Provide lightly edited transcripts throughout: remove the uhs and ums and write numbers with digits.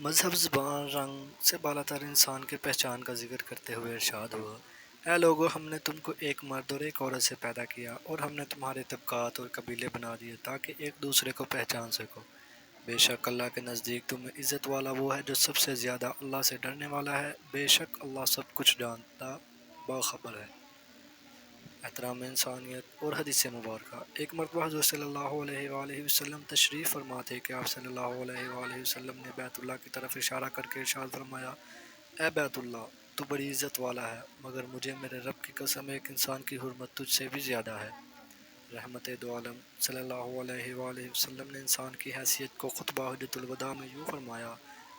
مذہب زبان رنگ سے بالا تر انسان کی پہچان کا ذکر کرتے ہوئے ارشاد ہوا، اے لوگو، ہم نے تم کو ایک مرد اور ایک عورت سے پیدا کیا اور ہم نے تمہارے طبقات اور قبیلے بنا دیے تاکہ ایک دوسرے کو پہچان سکو۔ بے شک اللہ کے نزدیک تم میں عزت والا وہ ہے جو سب سے زیادہ اللہ سے ڈرنے والا ہے، بے شک اللہ سب کچھ جانتا باخبر ہے۔ احترام انسانیت اور حدیث مبارکہ۔ ایک مرتبہ حضور صلی اللہ علیہ وآلہ وسلم تشریف فرما تھے کہ آپ صلی اللہ علیہ وآلہ وسلم نے بیت اللہ کی طرف اشارہ کر کے ارشاد فرمایا، اے بیت اللہ، تو بڑی عزت والا ہے، مگر مجھے میرے رب کی قسم ایک انسان کی حرمت تجھ سے بھی زیادہ ہے۔ رحمت دو عالم صلی اللہ علیہ وآلہ وسلم نے انسان کی حیثیت کو خطبہ حجۃ الوداع میں یوں فرمایا،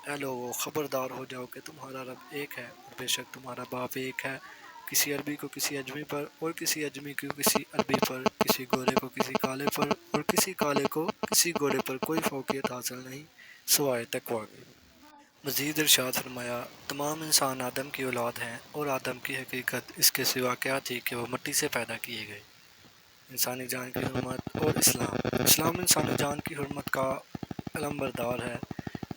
اے لوگو، خبردار ہو جاؤ کہ تمہارا رب ایک ہے اور بے شک تمہارا باپ ایک ہے۔ کسی عربی کو کسی اجمی پر اور کسی اجمی کو کسی عربی پر، کسی گورے کو کسی کالے پر اور کسی کالے کو کسی گورے پر کوئی فوقیت حاصل نہیں سوائے تقویٰ کے۔ مزید ارشاد فرمایا، تمام انسان آدم کی اولاد ہیں اور آدم کی حقیقت اس کے سوا کیا تھی کہ وہ مٹی سے پیدا کیے گئے۔ انسانی جان کی حرمت اور اسلام انسانی جان کی حرمت کا علمبردار ہے۔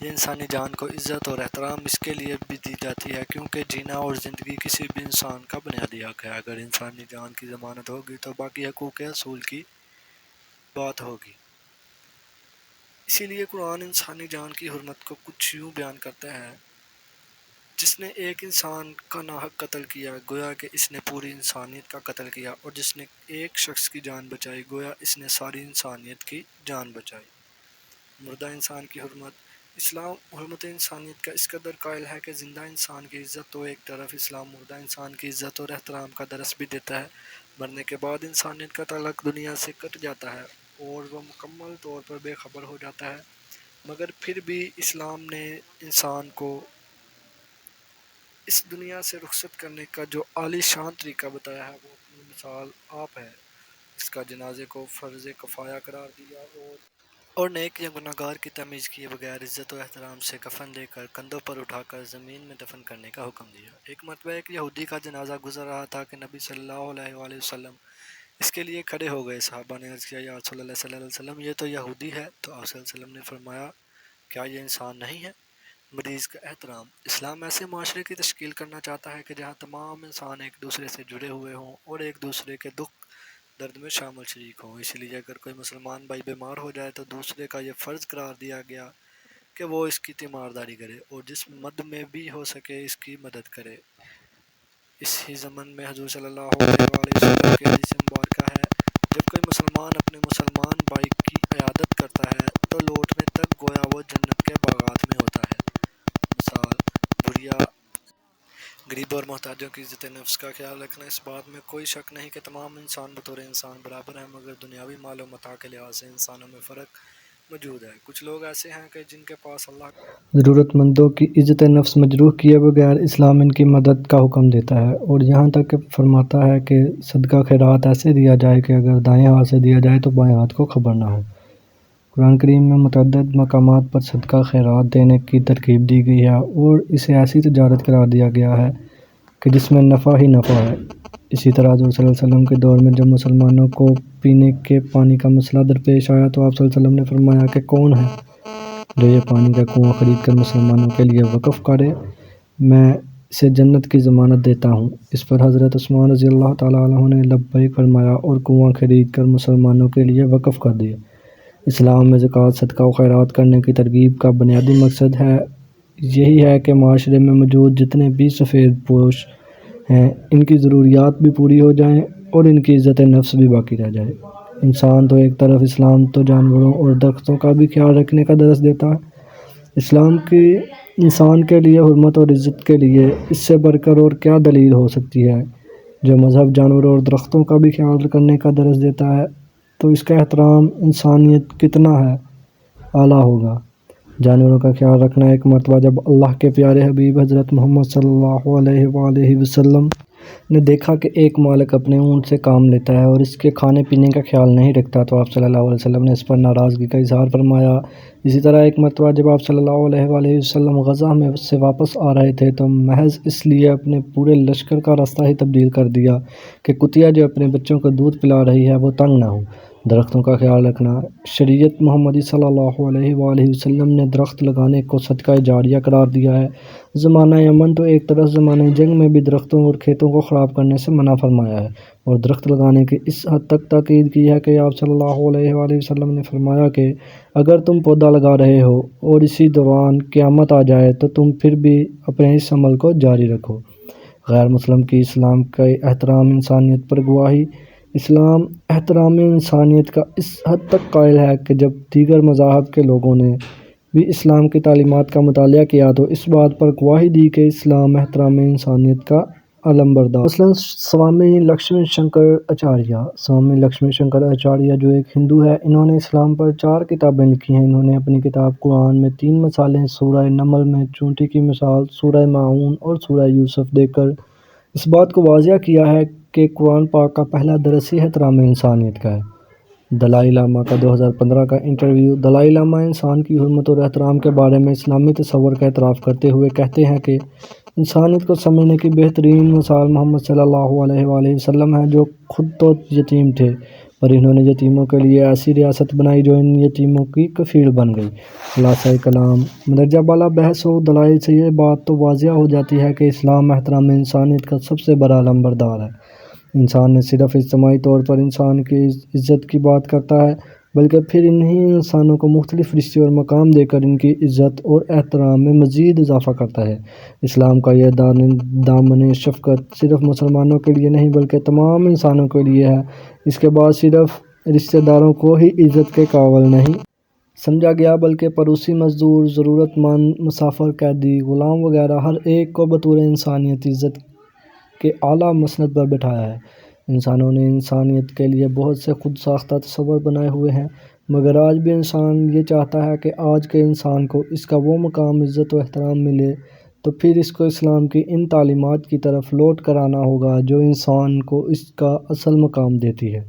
یہ انسانی جان کو عزت اور احترام اس کے لیے بھی دی جاتی ہے کیونکہ جینا اور زندگی کسی بھی انسان کا بنیادی حق ہے۔ اگر انسانی جان کی ضمانت ہوگی تو باقی حقوق اصول کی بات ہوگی۔ اسی لیے قرآن انسانی جان کی حرمت کو کچھ یوں بیان کرتا ہے، جس نے ایک انسان کا ناحق قتل کیا گویا کہ اس نے پوری انسانیت کا قتل کیا، اور جس نے ایک شخص کی جان بچائی گویا اس نے ساری انسانیت کی جان بچائی۔ مردہ انسان کی حرمت۔ اسلام حرمت انسانیت کا اس قدر قائل ہے کہ زندہ انسان کی عزت تو ایک طرف، اسلام مردہ انسان کی عزت اور احترام کا درس بھی دیتا ہے۔ مرنے کے بعد انسانیت کا تعلق دنیا سے کٹ جاتا ہے اور وہ مکمل طور پر بے خبر ہو جاتا ہے، مگر پھر بھی اسلام نے انسان کو اس دنیا سے رخصت کرنے کا جو عالی شان طریقہ بتایا ہے وہ اپنی مثال آپ ہے۔ اس کا جنازے کو فرض کفایہ قرار دیا اور نیک یا گناہگار کی تمیز کیے بغیر عزت و احترام سے کفن دے کر کندھوں پر اٹھا کر زمین میں دفن کرنے کا حکم دیا۔ ایک مرتبہ ایک یہودی کا جنازہ گزر رہا تھا کہ نبی صلی اللہ علیہ وآلہ وسلم اس کے لیے کھڑے ہو گئے۔ صحابہ نے عرض کیا، یا رسول اللہ صلی اللہ علیہ وسلم، یہ تو یہودی ہے۔ تو آپ صلی اللہ علیہ وسلم نے فرمایا، کیا یہ انسان نہیں ہے؟ مریض کا احترام۔ اسلام ایسے معاشرے کی تشکیل کرنا چاہتا ہے کہ جہاں تمام انسان ایک دوسرے سے جڑے ہوئے ہوں اور ایک دوسرے کے دکھ درد میں شامل شریک ہوں۔ اس لیے اگر کوئی مسلمان بھائی بیمار ہو جائے تو دوسرے کا یہ فرض قرار دیا گیا کہ وہ اس کی تیمارداری کرے اور جس مد میں بھی ہو سکے اس کی مدد کرے۔ اس ہی ضمن میں حضور صلی اللہ علیہ وآلہ وسلم کی حدیث مبارکہ ہے، جب کوئی مسلمان اپنے مسلمان بھائی کی عیادت کرتا ہے تو لوٹنے تک گویا وہ جنت کے باغات میں ہوتا ہے۔ مثال، غریبوں اور محتاجوں کی عزت نفس کا خیال رکھنا۔ اس بات میں کوئی شک نہیں کہ تمام انسان بطور انسان برابر ہیں، مگر دنیاوی مال و متاع کے لحاظ سے انسانوں میں فرق موجود ہے۔ کچھ لوگ ایسے ہیں کہ جن کے پاس اللہ ضرورت مندوں کی عزت نفس مجروح کیے بغیر اسلام ان کی مدد کا حکم دیتا ہے، اور یہاں تک کہ فرماتا ہے کہ صدقہ خیرات ایسے دیا جائے کہ اگر دائیں ہاتھ سے دیا جائے تو بائیں ہاتھ کو خبر نہ ہو۔ قرآن کریم میں متعدد مقامات پر صدقہ خیرات دینے کی ترغیب دی گئی ہے اور اسے ایسی تجارت قرار دیا گیا ہے کہ جس میں نفع ہی نفع ہے۔ اسی طرح حضور صلی اللہ علیہ وسلم کے دور میں جب مسلمانوں کو پینے کے پانی کا مسئلہ درپیش آیا تو آپ صلی اللہ علیہ وسلم نے فرمایا کہ کون ہے جو یہ پانی کا کنواں خرید کر مسلمانوں کے لیے وقف کرے، میں اسے جنت کی ضمانت دیتا ہوں۔ اس پر حضرت عثمان رضی اللہ تعالیٰ عنہ نے لبیک فرمایا اور کنواں خرید کر مسلمانوں کے لیے وقف کر دیا۔ اسلام میں زکوٰۃ، صدقہ و خیرات کرنے کی ترغیب کا بنیادی مقصد یہی ہے کہ معاشرے میں موجود جتنے بھی سفید پوش ہیں ان کی ضروریات بھی پوری ہو جائیں اور ان کی عزت نفس بھی باقی رہ جائے۔ انسان تو ایک طرف، اسلام تو جانوروں اور درختوں کا بھی خیال رکھنے کا درس دیتا ہے۔ اسلام کی انسان کے لیے حرمت اور عزت کے لیے اس سے بڑھ کر اور کیا دلیل ہو سکتی ہے؟ جو مذہب جانوروں اور درختوں کا بھی خیال کرنے کا درس دیتا ہے تو اس کا احترام انسانیت کتنا ہے اعلیٰ ہوگا۔ جانوروں کا خیال رکھنا۔ ایک مرتبہ جب اللہ کے پیارے حبیب حضرت محمد صلی اللہ علیہ وآلہ وسلم نے دیکھا کہ ایک مالک اپنے اونٹ سے کام لیتا ہے اور اس کے کھانے پینے کا خیال نہیں رکھتا تو آپ صلی اللہ علیہ وسلم نے اس پر ناراضگی کا اظہار فرمایا۔ اسی طرح ایک مرتبہ جب آپ صلی اللہ علیہ وآلہ وسلم غزہ میں سے واپس آ رہے تھے تو محض اس لیے اپنے پورے لشکر کا راستہ ہی تبدیل کر دیا کہ کتیا جو اپنے بچوں کو دودھ پلا رہی ہے وہ تنگ نہ ہو۔ درختوں کا خیال رکھنا۔ شریعت محمدی صلی اللہ علیہ وآلہ وسلم نے درخت لگانے کو صدقہ جاریہ قرار دیا ہے۔ زمانہ امن تو ایک طرف، زمانہ جنگ میں بھی درختوں اور کھیتوں کو خراب کرنے سے منع فرمایا ہے اور درخت لگانے کی اس حد تک تاکید کی ہے کہ آپ صلی اللہ علیہ وآلہ وسلم نے فرمایا کہ اگر تم پودا لگا رہے ہو اور اسی دوران قیامت آ جائے تو تم پھر بھی اپنے اس عمل کو جاری رکھو۔ غیر مسلم کی اسلام کے احترام انسانیت پر گواہی۔ اسلام احترام انسانیت کا اس حد تک قائل ہے کہ جب دیگر مذاہب کے لوگوں نے بھی اسلام کی تعلیمات کا مطالعہ کیا تو اس بات پر گواہی دی کہ اسلام احترام انسانیت کا علمبردار۔ مثلاً سوامی لکشمی شنکر آچاریہ۔ سوامی لکشمی شنکر آچاریہ جو ایک ہندو ہے، انہوں نے اسلام پر 4 کتابیں لکھی ہیں۔ انہوں نے اپنی کتاب قرآن میں 3 مثالیں، سورہ نمل میں چونٹی کی مثال، سورہ ماعون اور سورہ یوسف دے کر اس بات کو واضح کیا ہے کہ قرآن پاک کا پہلا درس ہی احترام انسانیت کا ہے۔ دلائی لامہ کا 2015 کا انٹرویو۔ دلائی لامہ انسان کی حرمت اور احترام کے بارے میں اسلامی تصور کا اعتراف کرتے ہوئے کہتے ہیں کہ انسانیت کو سمجھنے کی بہترین مثال محمد صلی اللہ علیہ وآلہ وسلم ہے، جو خود تو یتیم تھے پر انہوں نے یتیموں کے لیے ایسی ریاست بنائی جو ان یتیموں کی کفیل بن گئی۔ خلاصہ کلام۔ مندرجہ بالا بحث و دلائل سے یہ بات تو واضح ہو جاتی ہے کہ اسلام احترام انسانیت کا سب سے بڑا علمبردار ہے۔ انسان نہ صرف اجتماعی طور پر انسان کی عزت کی بات کرتا ہے بلکہ پھر انہی انسانوں کو مختلف رشتے اور مقام دے کر ان کی عزت اور احترام میں مزید اضافہ کرتا ہے۔ اسلام کا یہ دامن شفقت صرف مسلمانوں کے لیے نہیں بلکہ تمام انسانوں کے لیے ہے۔ اس کے بعد صرف رشتہ داروں کو ہی عزت کے قابل نہیں سمجھا گیا بلکہ پڑوسی، مزدور، ضرورت مند، مسافر، قیدی، غلام وغیرہ ہر ایک کو بطور انسانیت عزت کے اعلیٰ مسند پر بٹھایا ہے۔ انسانوں نے انسانیت کے لیے بہت سے خود ساختہ تصور بنائے ہوئے ہیں، مگر آج بھی انسان یہ چاہتا ہے کہ آج کے انسان کو اس کا وہ مقام، عزت و احترام ملے تو پھر اس کو اسلام کی ان تعلیمات کی طرف لوٹ کر آنا ہوگا جو انسان کو اس کا اصل مقام دیتی ہے۔